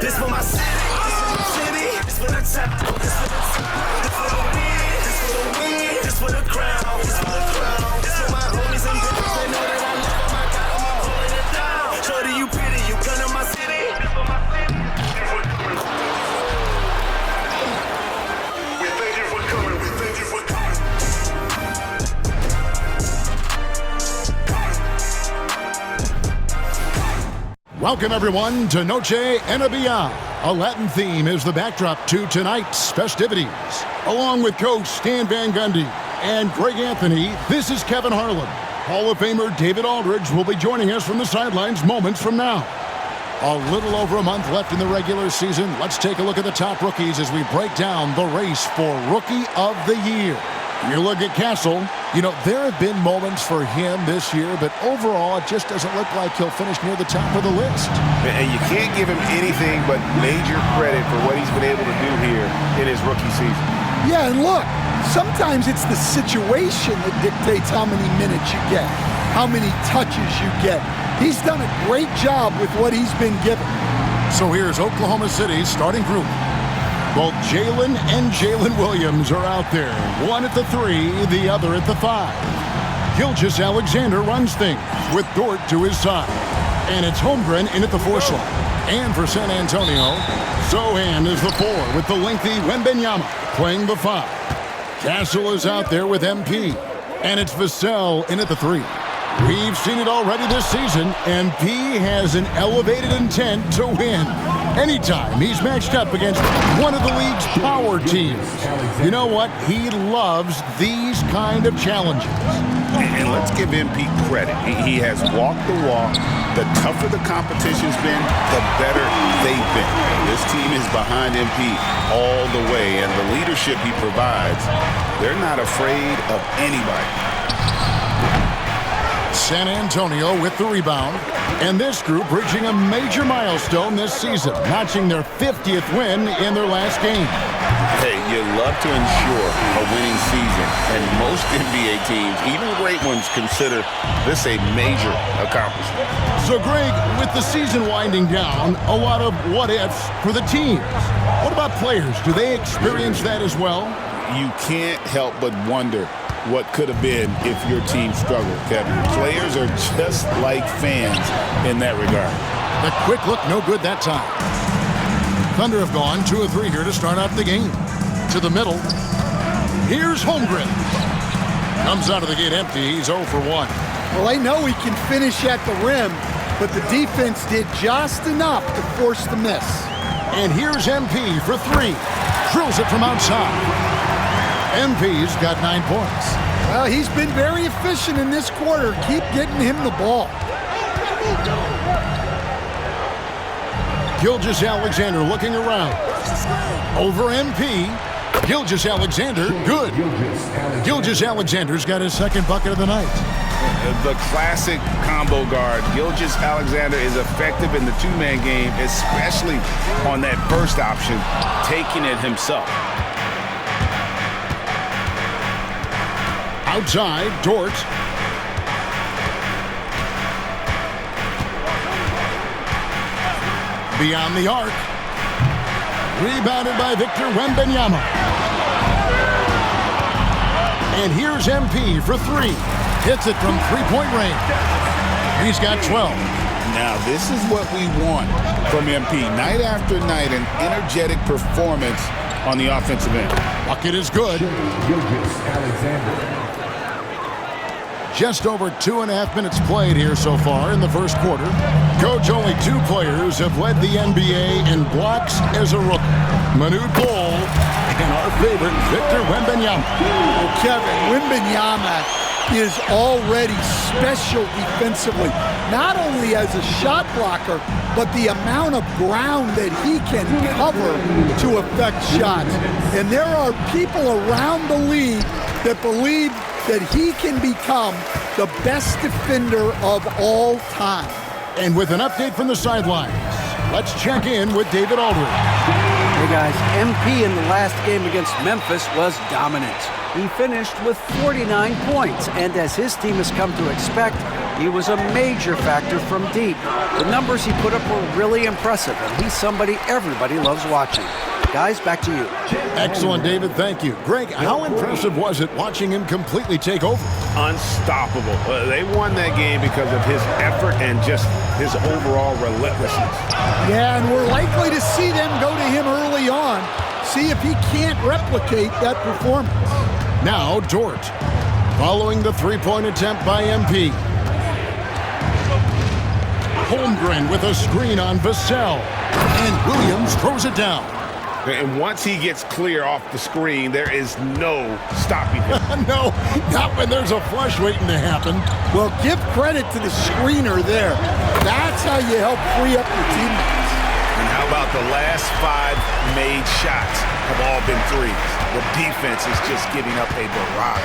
This for my city. This for the top. This for the top. This for the win. This for the win. This for the crown. This for the crown. This for my homies and bitches. They know that I love them. I got them all holding it down. Shorty, you pretty. You come to my city. This for my city. We thank you for coming. We thank you for coming. Welcome, everyone, to Noche Enabia. A Latin theme is the backdrop to tonight's festivities. Along with Coach Stan Van Gundy and Greg Anthony, this is Kevin Harlan. Hall of Famer David Aldridge will be joining us from the sidelines moments from now. A little over a month left in the regular season. Let's take a look at the top rookies as we break down the race for Rookie of the Year. You look at Castle. You know, there have been moments for him this year, but overall, it just doesn't look like he'll finish near the top of the list. And you can't give him anything but major credit for what he's been able to do here in his rookie season. Yeah, and look, sometimes it's the situation that dictates how many minutes you get, how many touches you get. He's done a great job with what he's been given. So here's Oklahoma City's starting group. Both Jalen and Jalen Williams are out there. One at the 3, the other at the 5. Gilgeous Alexander runs things with Dort to his side. And it's Holmgren in at the 4 slot. And for San Antonio, Sohan is the 4 with the lengthy Wembenyama playing the 5. Castle is out there with MP. And it's Vassell in at the 3. We've seen it already this season. MP has an elevated intent to win. Anytime he's matched up against one of the league's power teams. You know what? He loves these kind of challenges. And let's give MP credit. He has walked the walk. The tougher the competition's been, the better they've been. This team is behind MP all the way, and the leadership he provides, they're not afraid of anybody. San Antonio with the rebound. And this group reaching a major milestone this season, notching their 50th win in their last game. Hey, you love to ensure a winning season, and most NBA teams, even great ones, consider this a major accomplishment. So, Greg, with the season winding down, a lot of what-ifs for the teams. What about players? Do they experience that as well? You can't help but wonder what could have been if your team struggled, Kevin. Players are just like fans in that regard. The quick look, no good that time. Thunder have gone 2 of 3 here to start out the game. To the middle. Here's Holmgren. Comes out of the gate empty. He's 0 for 1. Well, they know he can finish at the rim, but the defense did just enough to force the miss. And here's MP for 3. Drills it from outside. MP's got 9 points. Well, he's been very efficient in this quarter. Keep getting him the ball. Gilgeous Alexander looking around. Over MP. Gilgeous Alexander, good. Gilgeous Alexander's got his 2nd bucket of the night. The classic combo guard. Gilgeous Alexander is effective in the 2-man game, especially on that first option, taking it himself. Outside, Dort. Beyond the arc. Rebounded by Victor Wembanyama. And here's MP for 3. Hits it from 3-point range. He's got 12. Now, this is what we want from MP. Night after night, an energetic performance on the offensive end. Bucket is good. Just over 2.5 minutes played here so far in the first quarter. Coach, only 2 players have led the NBA in blocks as a rookie. Manute Bol and our favorite, Victor Wembanyama. Well, Kevin, Wembanyama is already special defensively, not only as a shot blocker, but the amount of ground that he can cover to affect shots. And there are people around the league that believe that he can become the best defender of all time. And with an update from the sidelines, let's check in with David Aldridge. Well, guys, MP in the last game against Memphis was dominant. He finished with 49 points, and as his team has come to expect, he was a major factor from deep. The numbers he put up were really impressive, and he's somebody everybody loves watching. Guys, back to you. Excellent, David. Thank you. Greg, how impressive was it watching him completely take over? Unstoppable. They won that game because of his effort and just his overall relentlessness. Yeah, and we're likely to see them go to him early on, see if he can't replicate that performance. Now, Dort, following the three-point attempt by MP. Holmgren with a screen on Vassell, and Williams throws it down. And once he gets clear off the screen, there is no stopping him. No, not when there's a flush waiting to happen. Well, give credit to the screener there. That's how you help free up your teammates. And how about the last 5 made shots have all been threes? The defense is just giving up a barrage.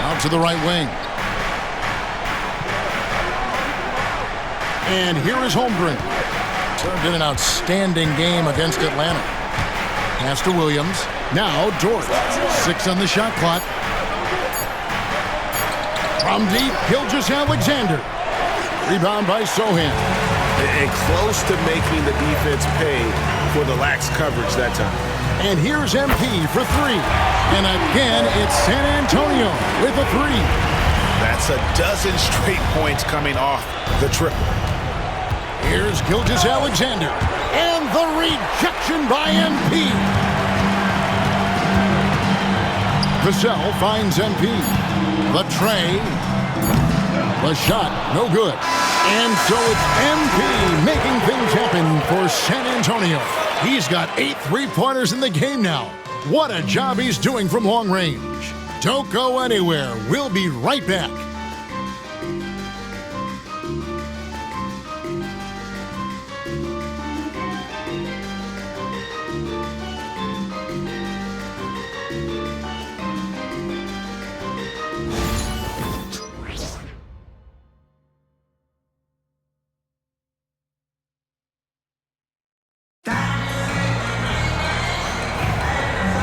Out to the right wing. And here is Holmgren. Turned in an outstanding game against Atlanta. Pass to Williams. Now Dort. 6 on the shot clock. From deep, Gilgeous Alexander. Rebound by Sohan. And close to making the defense pay for the lax coverage that time. And here's MP for 3. And again, it's San Antonio with a 3. That's a dozen straight points coming off the triple. Here's Gilgeous Alexander. And the rejection by MP. Vassell finds MP. The tray. The shot, no good. And so it's MP making things happen for San Antonio. He's got 8 3-pointers in the game now. What a job he's doing from long range. Don't go anywhere. We'll be right back.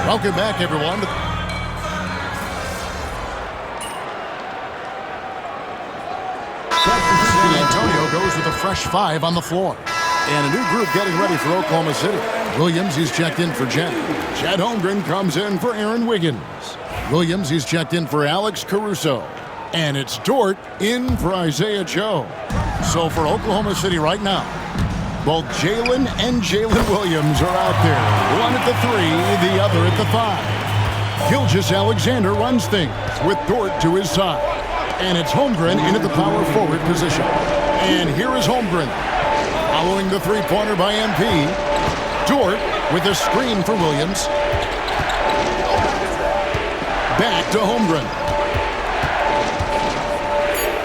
Welcome back, everyone. San Antonio goes with a fresh 5 on the floor. And a new group getting ready for Oklahoma City. Williams, he's checked in for Jet. Chet Holmgren comes in for Aaron Wiggins. Williams, he's checked in for Alex Caruso. And it's Dort in for Isaiah Joe. So for Oklahoma City right now, both Jalen and Jalen Williams are out there. One at the 3, the other at the 5. Gilgeous Alexander runs things with Dort to his side. And it's Holmgren into the power forward position. And here is Holmgren. Following the three-pointer by MP. Dort with a screen for Williams. Back to Holmgren.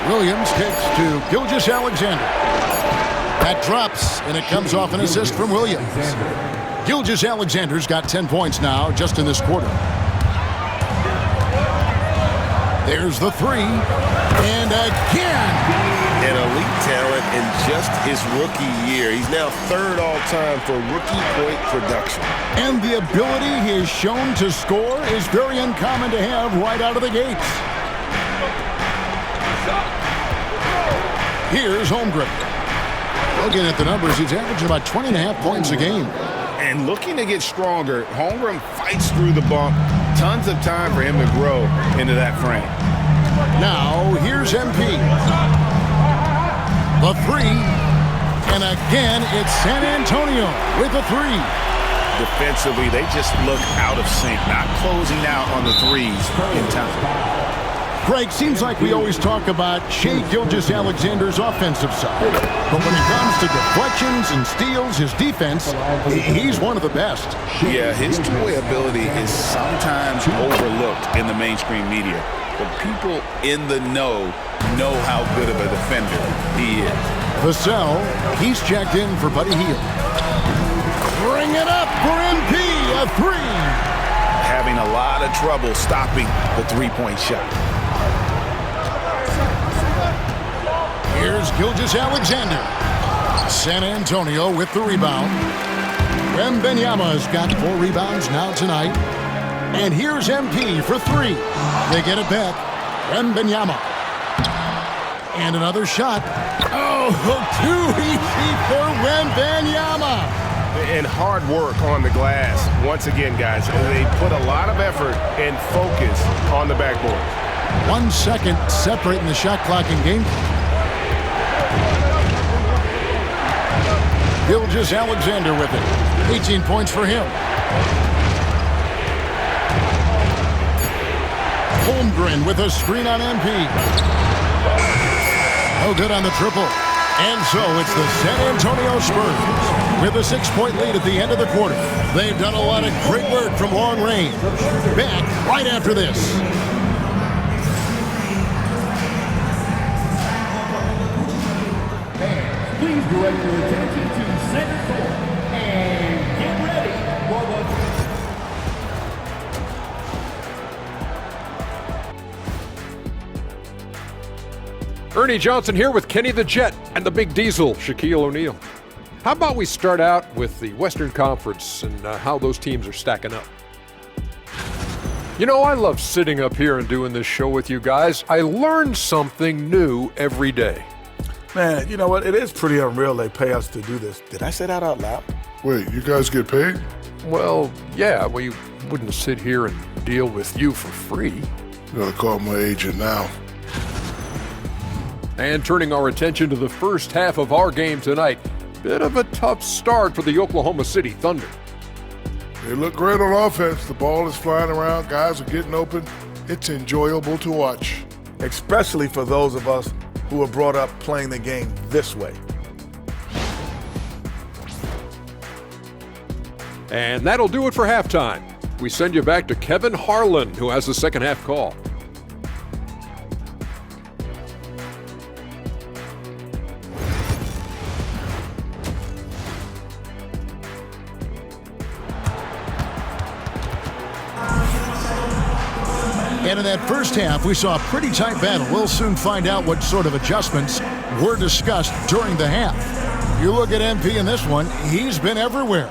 Williams kicks to Gilgeous Alexander. That drops, and it comes off an assist from Williams. Gilgeous Alexander's got 10 points now just in this quarter. There's the 3, and again. An elite talent in just his rookie year. He's now 3rd all-time for rookie point production. And the ability he has shown to score is very uncommon to have right out of the gates. Here's Holmgren. Looking at the numbers, he's averaging about 20.5 points a game. And looking to get stronger, Holmgren fights through the bump. Tons of time for him to grow into that frame. Now, here's MP. The 3. And again, it's San Antonio with a 3. Defensively, they just look out of sync, not closing out on the threes in time. Greg, seems like we always talk about Shai Gilgeous-Alexander's offensive side. But when it comes to deflections and steals, his defense, he's one of the best. Yeah, his two-way ability is sometimes overlooked in the mainstream media. But people in the know how good of a defender he is. Vassell, he's checked in for Buddy Hield. Bring it up for MP, a 3. Having a lot of trouble stopping the three-point shot. Here's Gilgeous Alexander. San Antonio with the rebound. Wembanyama's got 4 rebounds now tonight. And here's MP for 3. They get it back. Wembanyama. And another shot. Oh, too easy for Wembanyama. And hard work on the glass. Once again, guys, they put a lot of effort and focus on the backboard. 1 second separating the shot clock and game. Hes Alexander with it. 18 points for him. Holmgren with a screen on MP. No good on the triple. And so it's the San Antonio Spurs with a 6-point lead at the end of the quarter. They've done a lot of great work from long range. Back right after this. Please direct your attention to center court and get ready for the... Ernie Johnson here with Kenny the Jet and the Big Diesel, Shaquille O'Neal. How about we start out with the Western Conference and how those teams are stacking up? You know, I love sitting up here and doing this show with you guys. I learn something new every day. Man, you know what? It is pretty unreal they pay us to do this. Did I say that out loud? Wait, you guys get paid? Well, yeah, we wouldn't sit here and deal with you for free. You gotta call my agent now. And turning our attention to the first half of our game tonight, bit of a tough start for the Oklahoma City Thunder. They look great on offense. The ball is flying around. Guys are getting open. It's enjoyable to watch. Especially for those of us who were brought up playing the game this way. And that'll do it for halftime. We send you back to Kevin Harlan, who has the second half call. And in that first half, we saw a pretty tight battle. We'll soon find out what sort of adjustments were discussed during the half. You look at MP in this one, he's been everywhere.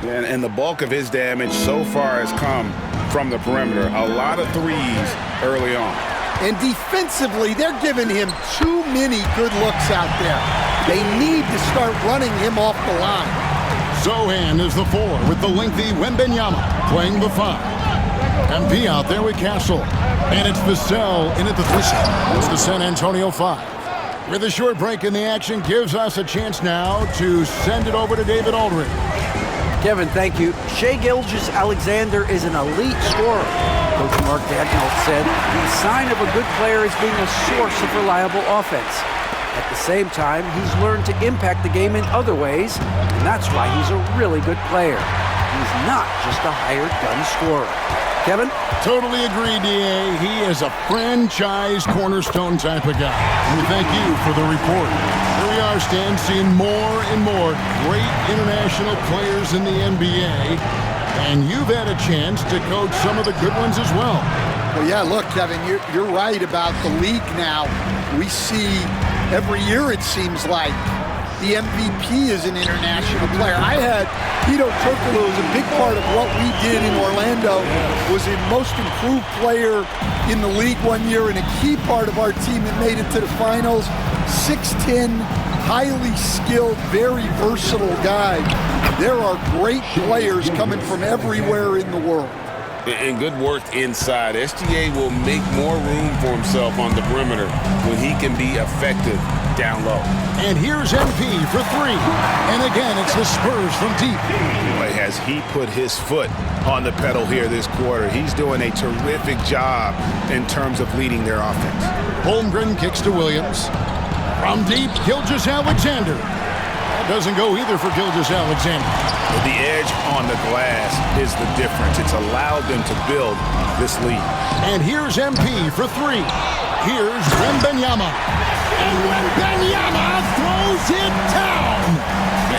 And the bulk of his damage so far has come from the perimeter. A lot of threes early on. And defensively, they're giving him too many good looks out there. They need to start running him off the line. Sohan is the 4 with the lengthy Wembanyama playing the 5. MP out there with Castle. And it's Vassell in at the 3. It's the San Antonio 5. With a short break in the action, gives us a chance now to send it over to David Aldridge. Kevin, thank you. Shai Gilgeous-Alexander is an elite scorer. Coach Mark Dagnall said the sign of a good player is being a source of reliable offense. At the same time, he's learned to impact the game in other ways, and that's why he's a really good player. He's not just a hired gun scorer. Kevin? Totally agree, D.A. He is a franchise cornerstone type of guy. We thank you for the report. Here we are, Stan, seeing more and more great international players in the NBA. And you've had a chance to coach some of the good ones as well. Well, yeah, look, Kevin, you're right about the league now. We see every year, it seems like, the MVP is an international player. I had Pito Turkoglu was a big part of what we did in Orlando, was a most improved player in the league one year and a key part of our team that made it to the finals. 6'10", highly skilled, very versatile guy. There are great players coming from everywhere in the world. And good work inside. SGA will make more room for himself on the perimeter when he can be effective down low. And here's MP for 3. And again, it's the Spurs from deep. Boy, has he put his foot on the pedal here this quarter. He's doing a terrific job in terms of leading their offense. Holmgren kicks to Williams. From deep, Gilgeous-Alexander. That doesn't go either for Gilgeous-Alexander. The edge on the glass is the difference. It's allowed them to build this lead. And here's MP for 3. Here's Wembanyama. And Wembanyama throws it down.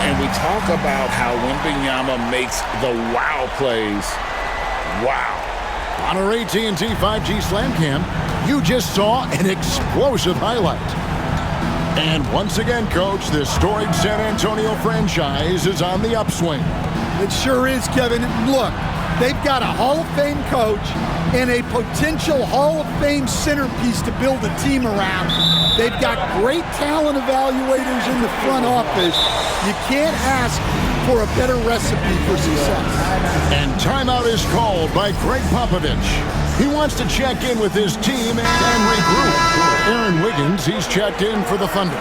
And we talk about how Wembanyama makes the wow plays. Wow. On our AT&T 5G Slam Cam, you just saw an explosive highlight. And once again, Coach, this storied San Antonio franchise is on the upswing. It sure is, Kevin. Look, they've got a Hall of Fame coach and a potential Hall of Fame centerpiece to build a team around. They've got great talent evaluators in the front office. You can't ask for a better recipe for success. And timeout is called by Greg Popovich. He wants to check in with his team and regroup. Aaron Wiggins, he's checked in for the Thunder.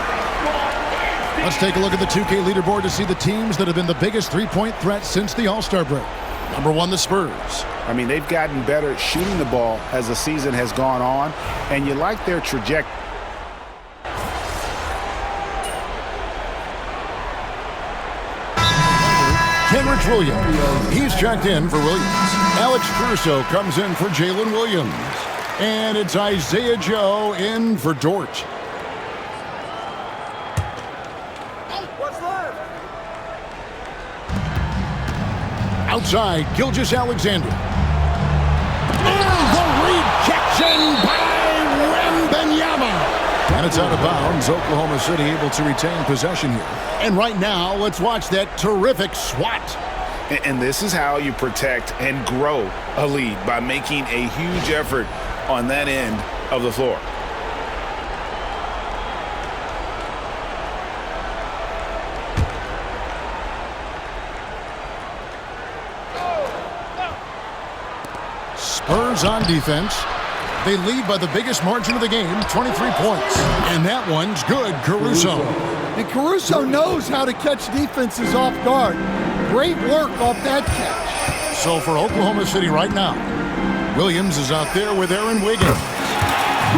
Let's take a look at the 2K leaderboard to see the teams that have been the biggest three-point threat since the All-Star break. Number 1, the Spurs. I mean, they've gotten better at shooting the ball as the season has gone on, and you like their trajectory. Kenrich Williams. He's checked in for Williams. Alex Caruso comes in for Jalen Williams. And it's Isaiah Joe in for Dort. Outside, Gilgeous Alexander. And the rejection by Wembanyama. And it's out of bounds. Oklahoma City able to retain possession here. And right now, let's watch that terrific swat. And this is how you protect and grow a lead, by making a huge effort on that end of the floor. Spurs on defense. They lead by the biggest margin of the game, 23 points. And that one's good, Caruso. And Caruso knows how to catch defenses off guard. Great work off that catch. So for Oklahoma City right now, Williams is out there with Aaron Wiggins.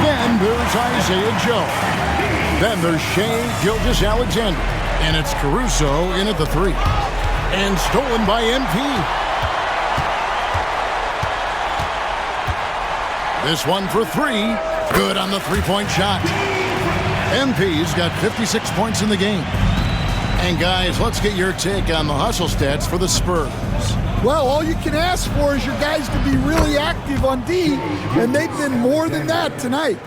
Then there's Isaiah Joe. Then there's Shai Gilgeous-Alexander. And it's Caruso in at the 3. And stolen by MP. This one for 3. Good on the three-point shot. MP's got 56 points in the game. And guys, let's get your take on the hustle stats for the Spurs. Well, all you can ask for is your guys to be really active on D, and they've been more than that tonight.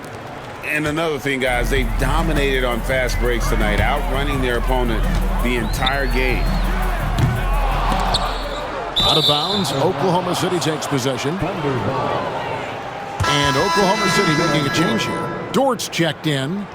And another thing, guys, they've dominated on fast breaks tonight, outrunning their opponent the entire game. Out of bounds, Oklahoma City takes possession. And Oklahoma City making a change here. Dort's checked in.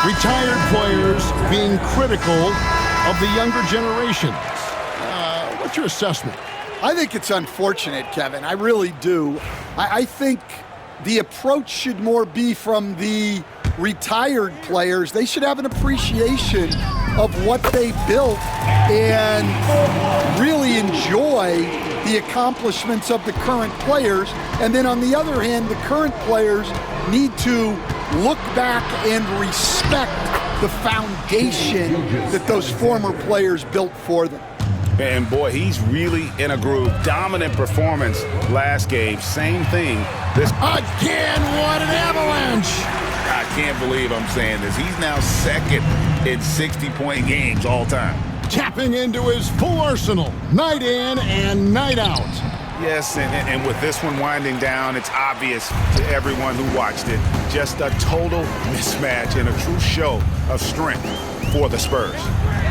Retired players being critical of the younger generation. What's your assessment? I think it's unfortunate, Kevin. I really do. I think the approach should more be from the retired players. They should have an appreciation of what they built and really enjoy the accomplishments of the current players. And then on the other hand, the current players need to look back and respect the foundation that those former players built for them. And boy, he's really in a groove. Dominant performance last game. Same thing. This again, what an avalanche! I can't believe I'm saying this. He's now second in 60-point games all time. Tapping into his full arsenal, night in and night out. Yes, and with this one winding down, it's obvious to everyone who watched it. Just a total mismatch and a true show of strength for the Spurs.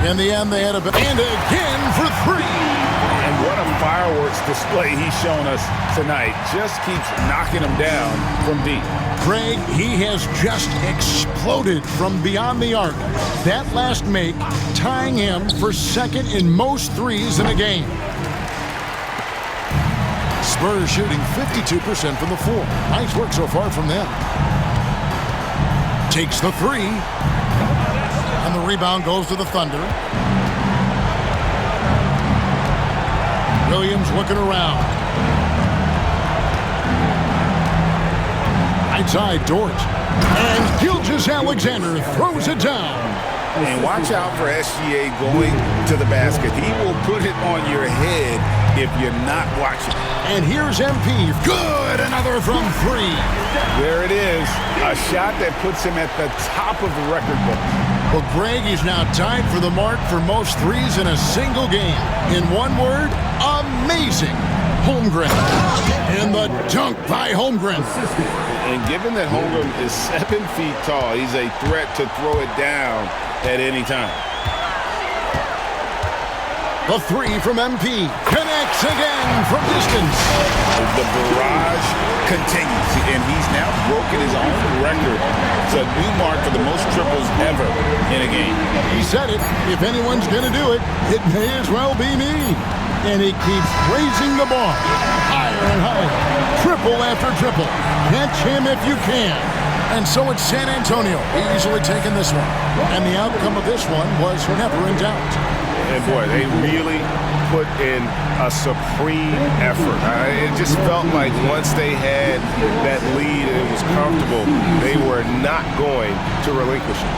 In the end, they had and again for 3. And what a fireworks display he's shown us tonight. Just keeps knocking them down from deep. Craig, he has just exploded from beyond the arc. That last make tying him for second in most threes in a game. Spurs shooting 52% from the floor. Nice work so far from them. Takes the 3. And the rebound goes to the Thunder. Williams looking around. Outside Dort. And Gilgeous-Alexander throws it down. And watch out for SGA going to the basket. He will put it on your head if you're not watching. And here's MP. Good, another from 3. There it is. A shot that puts him at the top of the record book. Well, Greg is now tied for the mark for most threes in a single game. In one word, amazing. Holmgren. And the dunk by Holmgren. And given that Holmgren is 7 feet tall, he's a threat to throw it down at any time. The three from MP connects again from distance. The barrage continues, and he's now broken his own record. It's a new mark for the most triples ever in a game. He said it. If anyone's going to do it, it may as well be me. And he keeps raising the bar higher and higher. Triple after triple. Catch him if you can. And so it's San Antonio easily taking this one. And the outcome of this one was never in doubt. And boy, they really put in a supreme effort. It just felt like once they had that lead and it was comfortable, they were not going to relinquish it.